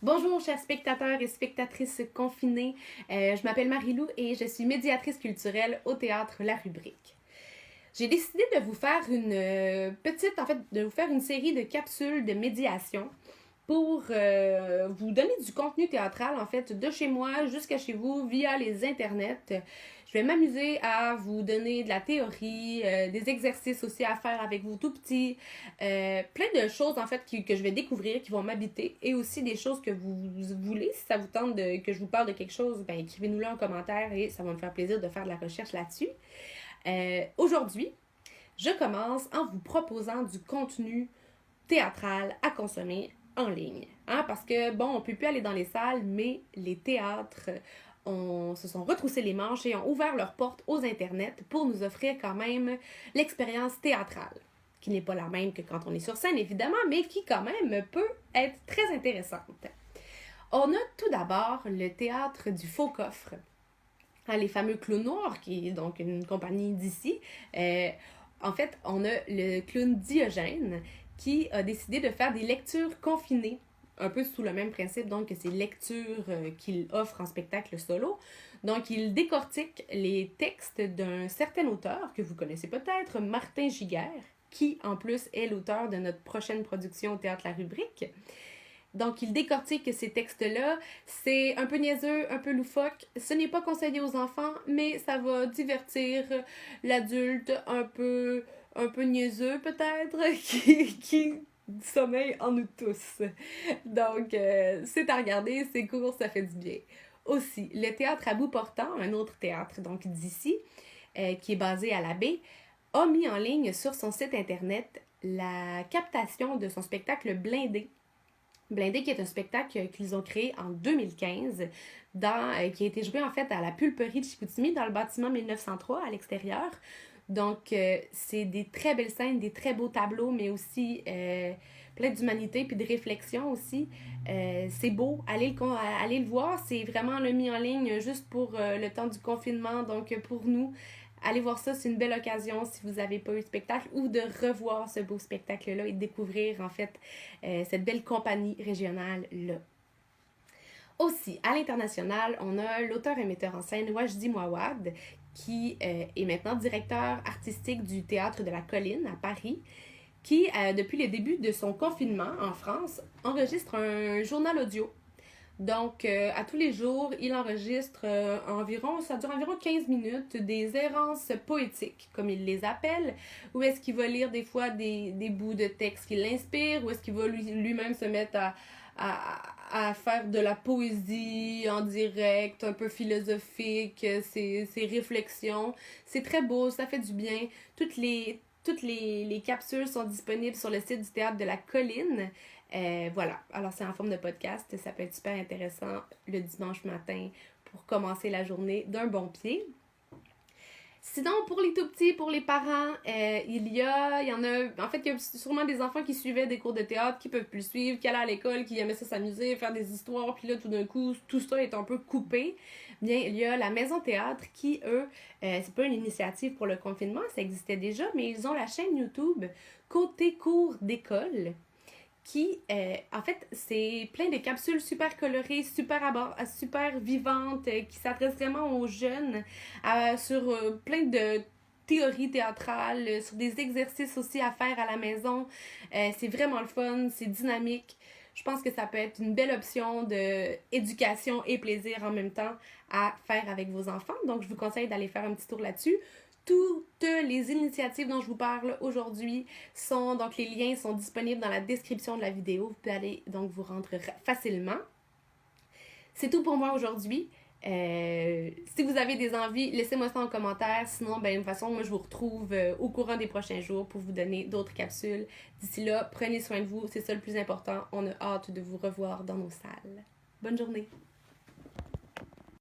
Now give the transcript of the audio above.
Bonjour chers spectateurs et spectatrices confinés, je m'appelle Marie-Lou et je suis médiatrice culturelle au théâtre La Rubrique. J'ai décidé de vous faire une série de capsules de médiation pour vous donner du contenu théâtral en fait de chez moi jusqu'à chez vous via les internets. Je vais m'amuser à vous donner de la théorie, des exercices aussi à faire avec vous tout petits, plein de choses en fait que je vais découvrir, qui vont m'habiter, et aussi des choses que vous voulez. Si ça vous tente que je vous parle de quelque chose, ben écrivez-nous-le en commentaire et ça va me faire plaisir de faire de la recherche là-dessus. Aujourd'hui, je commence en vous proposant du contenu théâtral à consommer en ligne. Parce que, bon, on ne peut plus aller dans les salles, mais les théâtres se sont retroussés les manches et ont ouvert leurs portes aux internets pour nous offrir quand même l'expérience théâtrale, qui n'est pas la même que quand on est sur scène, évidemment, mais qui quand même peut être très intéressante. On a tout d'abord le théâtre du Faux Coffre. Les fameux Clowns Noirs, qui est donc une compagnie d'ici. En fait, on a le clown Diogène qui a décidé de faire des lectures confinées, un peu sous le même principe donc que ces lectures qu'il offre en spectacle solo. Donc, il décortique les textes d'un certain auteur que vous connaissez peut-être, Martin Giguère, qui en plus est l'auteur de notre prochaine production au Théâtre La Rubrique. Donc, il décortique ces textes-là. C'est un peu niaiseux, un peu loufoque. Ce n'est pas conseillé aux enfants, mais ça va divertir l'adulte un peu niaiseux, peut-être, qui sommeille en nous tous. Donc, c'est à regarder, c'est court, ça fait du bien. Aussi, le théâtre à bout portant, un autre théâtre donc d'ici, qui est basé à la baie, a mis en ligne sur son site internet la captation de son spectacle Blindé. Blindé, qui est un spectacle qu'ils ont créé en 2015, qui a été joué en fait à la Pulperie de Chicoutimi, dans le bâtiment 1903 à l'extérieur. Donc, c'est des très belles scènes, des très beaux tableaux, mais aussi plein d'humanité puis de réflexion aussi. C'est beau, allez le voir, c'est vraiment mis en ligne juste pour le temps du confinement, donc pour nous. Allez voir ça, c'est une belle occasion si vous n'avez pas eu de spectacle ou de revoir ce beau spectacle-là et de découvrir en fait cette belle compagnie régionale-là. Aussi, à l'international, on a l'auteur et metteur en scène Wajdi Mouawad, qui est maintenant directeur artistique du Théâtre de la Colline à Paris, qui, depuis le début de son confinement en France, enregistre un journal audio. Donc, à tous les jours, il enregistre ça dure environ 15 minutes, des errances poétiques, comme il les appelle, où est-ce qu'il va lire des fois des bouts de texte qui l'inspirent, où est-ce qu'il va lui-même se mettre à faire de la poésie en direct, un peu philosophique, ses réflexions. C'est très beau, ça fait du bien. Toutes les capsules sont disponibles sur le site du Théâtre de la Colline. Voilà, alors c'est en forme de podcast, ça peut être super intéressant le dimanche matin pour commencer la journée d'un bon pied. Sinon, pour les tout-petits, pour les parents, il y en a, en fait, il y a sûrement des enfants qui suivaient des cours de théâtre, qui peuvent plus suivre, qui allaient à l'école, qui aimaient ça s'amuser, faire des histoires, puis là, tout d'un coup, tout ça est un peu coupé. Bien, il y a la Maison Théâtre qui, eux, c'est pas une initiative pour le confinement, ça existait déjà, mais ils ont la chaîne YouTube Côté cours d'école, qui, en fait, c'est plein de capsules super colorées, super vivantes, qui s'adressent vraiment aux jeunes, sur plein de théories théâtrales, sur des exercices aussi à faire à la maison. C'est vraiment le fun, c'est dynamique. Je pense que ça peut être une belle option d'éducation et plaisir en même temps à faire avec vos enfants. Donc, je vous conseille d'aller faire un petit tour là-dessus. Toutes les initiatives dont je vous parle aujourd'hui donc les liens sont disponibles dans la description de la vidéo. Vous pouvez aller donc vous rendre facilement. C'est tout pour moi aujourd'hui. Si vous avez des envies, laissez-moi ça en commentaire. Sinon, de toute façon, moi je vous retrouve au courant des prochains jours pour vous donner d'autres capsules. D'ici là, prenez soin de vous, c'est ça le plus important. On a hâte de vous revoir dans nos salles. Bonne journée!